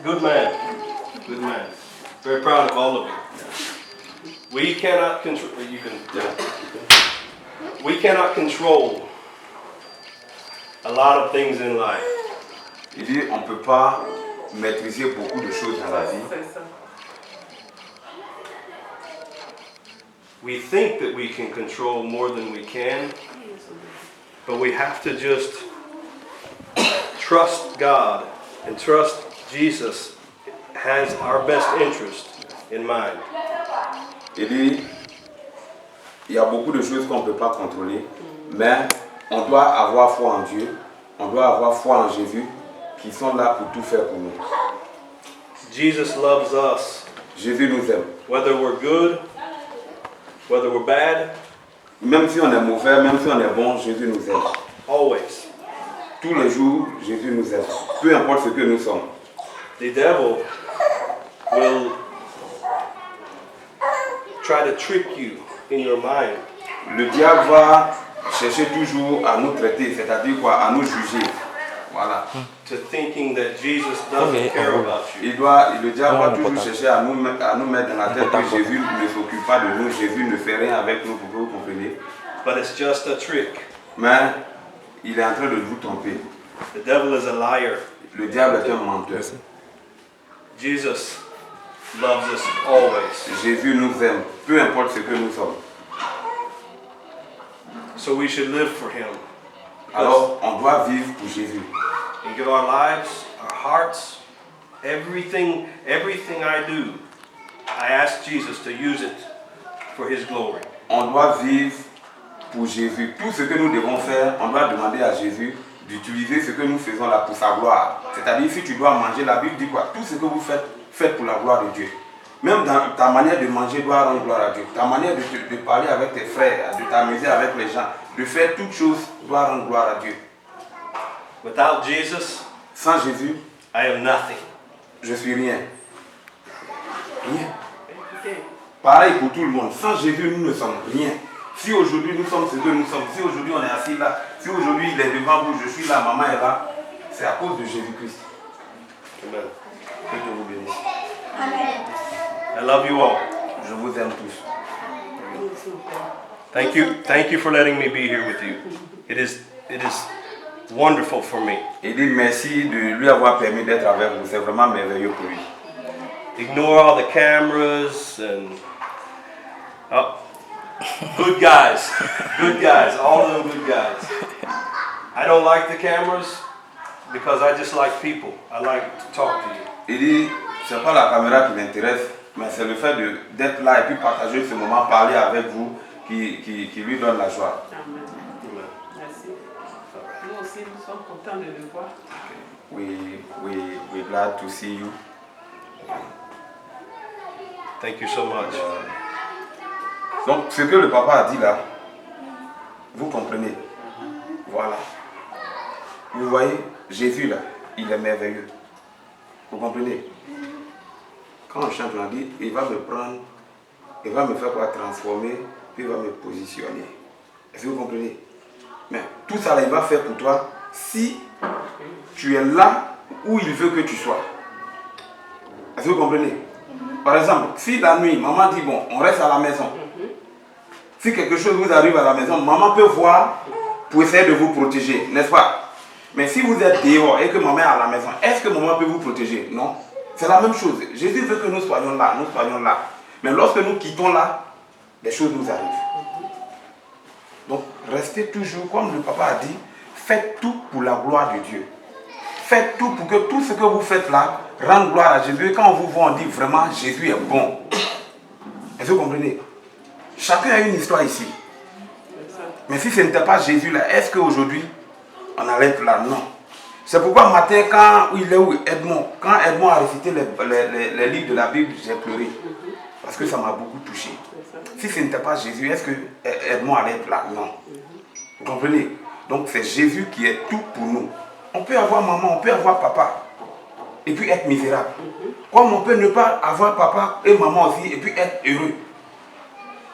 Good man. Good man. Very proud of all of you. We cannot control. You can. Yeah. We cannot control a lot of things in life. Il dit on ne peut pas maîtriser beaucoup de choses dans la vie. We think that we can control more than we can, but we have to just trust God and trust Jesus has our best interest in mind. Il dit il y a beaucoup de choses qu'on ne peut pas contrôler, mais on doit avoir foi en Dieu, on doit avoir foi en Jésus qui sont là pour tout faire pour nous. Jesus loves us. Jésus nous aime. Whether we're good, whether we're bad, même si on est mauvais, même si on est bon, Jésus nous aime. Always. Tous les jours, Jésus nous aime. Peu importe ce que nous sommes. The devil will try to trick you in your mind. Le diable va chercher toujours à nous traiter, c'est-à-dire quoi, à nous juger. Voilà. To thinking that Jesus doesn't care about you. Le diable va toujours chercher à nous mettre dans la tête que Jésus ne s'occupe pas de nous, Jésus ne fait rien avec nous, pour que vous compreniez. But it's just a trick. Mais il est en train de vous tromper. The devil is a liar. Le diable est un menteur. Jesus loves us always. Jésus nous aime, peu importe ce que nous sommes. So we should live for him. Alors, on doit vivre pour Jésus. And give our lives, our hearts, everything I do, I ask Jesus to use it for his glory. On doit vivre pour Jésus. Tout ce que nous devons faire, on doit demander à Jésus d'utiliser ce que nous faisons là pour sa gloire. C'est-à-dire, si tu dois manger, la Bible dit quoi? Tout ce que vous faites, faites pour la gloire de Dieu. Même dans ta manière de manger doit rendre gloire à Dieu. Ta manière de parler avec tes frères, de t'amuser avec les gens, de faire toutes choses doit rendre gloire à Dieu. Without Jesus, sans Jésus, I am nothing. Je suis rien. Rien. Pareil pour tout le monde. Sans Jésus, nous ne sommes rien. Si aujourd'hui nous sommes ce que nous sommes, si aujourd'hui on est assis là, si aujourd'hui il est devant vous, je suis là, maman est là, c'est à cause de Jésus-Christ. Amen. Que Dieu vous bénisse. Amen. I love you all. Je vous aime tous. Thank you for letting me be here with you. It is wonderful for me. Il dit merci de lui avoir permis d'être avec vous. C'est vraiment merveilleux pour lui. Ignore all the cameras and good guys, all of them good guys. I don't like the cameras because I just like people. I like to talk to you. Il dit c'est pas la caméra qui m'intéresse, mais c'est le fait d'être là et puis partager ce moment, parler avec vous qui lui donne la joie. Amen. Merci. Nous aussi, nous sommes contents de le voir. We're glad to see you. Thank you so much. Donc, ce que le papa a dit là, vous comprenez. Voilà. Vous voyez, Jésus là, il est merveilleux. Vous comprenez? Quand on chante, on dit, il va me prendre, il va me faire quoi transformer, puis il va me positionner. Est-ce que vous comprenez? Mais tout ça là, il va faire pour toi si tu es là où il veut que tu sois. Est-ce que vous comprenez? Par exemple, si la nuit, maman dit, bon, on reste à la maison. Si quelque chose vous arrive à la maison, maman peut voir pour essayer de vous protéger, n'est-ce pas? Mais si vous êtes dehors et que maman est à la maison, est-ce que maman peut vous protéger? Non. C'est la même chose. Jésus veut que nous soyons là, Mais lorsque nous quittons là, les choses nous arrivent. Donc, restez toujours, comme le papa a dit, faites tout pour la gloire de Dieu. Faites tout pour que tout ce que vous faites là rende gloire à Jésus. Et quand on vous voit, on dit vraiment, Jésus est bon. Est-ce que vous comprenez? Chacun a une histoire ici. Mais si ce n'était pas Jésus là, est-ce qu'aujourd'hui, on allait être là? Non. C'est pourquoi matin, quand Edmond a récité les livres de la Bible, j'ai pleuré. Parce que ça m'a beaucoup touché. Si ce n'était pas Jésus, est-ce que Edmond allait être là? Non. Vous comprenez? Donc c'est Jésus qui est tout pour nous. On peut avoir maman, on peut avoir papa, et puis être misérable. Comme on peut ne pas avoir papa et maman aussi, et puis être heureux.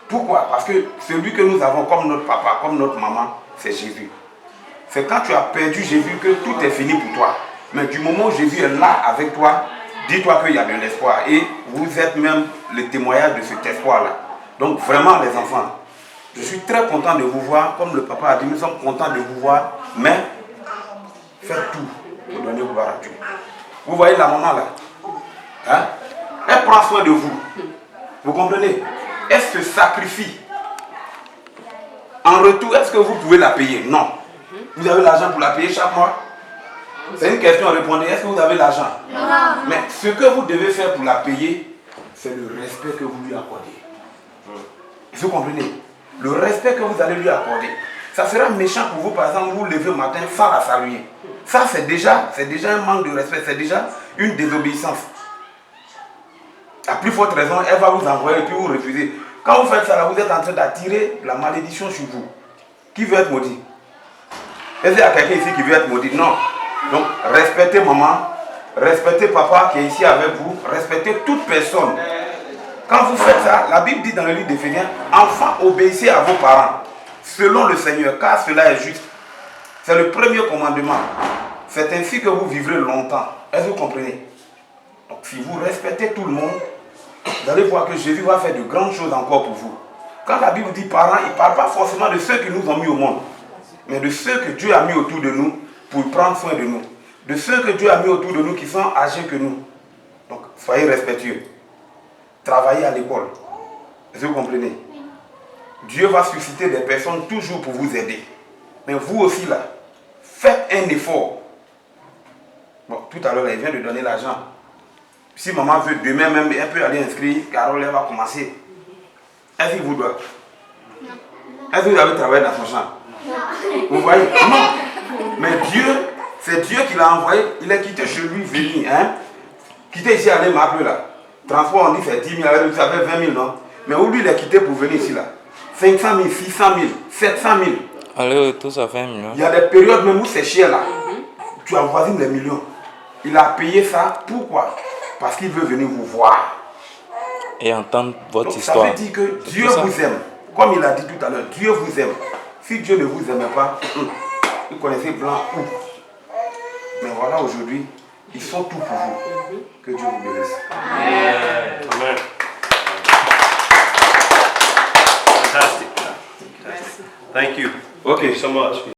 Pourquoi? Parce que celui que nous avons comme notre papa, comme notre maman, c'est Jésus. C'est quand tu as perdu Jésus que tout est fini pour toi. Mais du moment où Jésus est là avec toi, dis-toi qu'il y a de l'espoir. Et vous êtes même le témoignage de cet espoir-là. Donc vraiment les enfants, je suis très content de vous voir. Comme le papa a dit, nous sommes contents de vous voir. Mais faites tout pour donner gloire à Dieu. Vous voyez la maman là, hein? Elle prend soin de vous. Vous comprenez? Elle se sacrifie. En retour, est-ce que vous pouvez la payer? Non. Vous avez l'argent pour la payer chaque mois? C'est une question à répondre. Est-ce que vous avez l'argent? Non. Mais ce que vous devez faire pour la payer, c'est le respect que vous lui accordez. Vous comprenez? Le respect que vous allez lui accorder. Ça sera méchant pour vous, par exemple, vous lever le matin sans la saluer. Ça, c'est déjà un manque de respect, c'est déjà une désobéissance. À plus forte raison, elle va vous envoyer et puis vous refusez. Quand vous faites ça, là, vous êtes en train d'attirer la malédiction sur vous. Qui veut être maudit? Est-ce qu'il y a quelqu'un ici qui veut être maudit? Non. Donc, respectez maman, respectez papa qui est ici avec vous, respectez toute personne. Quand vous faites ça, la Bible dit dans le livre d'Éphésiens, enfants, obéissez à vos parents, selon le Seigneur, car cela est juste. C'est le premier commandement. C'est ainsi que vous vivrez longtemps. Est-ce que vous comprenez? Donc, si vous respectez tout le monde, vous allez voir que Jésus va faire de grandes choses encore pour vous. Quand la Bible dit parents, il ne parle pas forcément de ceux qui nous ont mis au monde, mais de ceux que Dieu a mis autour de nous pour prendre soin de nous. De ceux que Dieu a mis autour de nous qui sont âgés que nous. Donc, soyez respectueux. Travaillez à l'école. Est-ce que vous comprenez? Dieu va susciter des personnes toujours pour vous aider. Mais vous aussi là, faites un effort. Bon, tout à l'heure, il vient de donner l'argent. Si maman veut demain même, elle peut aller inscrire, Carole, elle va commencer. Est-ce qu'il vous doit? Est-ce que vous avez travaillé dans son champ? Vous voyez? Non. Mais Dieu, c'est Dieu qui l'a envoyé. Il a quitté chez lui, venir. Hein? Quitté ici, aller m'appeler là. Transport, on dit c'est 10 000, ça fait 20 000, non? Mais où lui, il a quitté pour venir ici là? 500 000, 600 000, 700 000. Allez, tout ça fait 1 million. Il y a des périodes même où c'est cher là. Tu avoisines les millions. Il a payé ça, pourquoi? Parce qu'il veut venir vous voir. Et entendre votre Donc, histoire. ça veut dire que Dieu vous aime. Comme il a dit tout à l'heure, Dieu vous aime. Si Dieu ne vous aimait pas, vous connaissez blanc où? Mais voilà, aujourd'hui, ils sont tout pour vous. Que Dieu vous bénisse. Amen. Fantastic. Thank you. Okay. Thank you so much.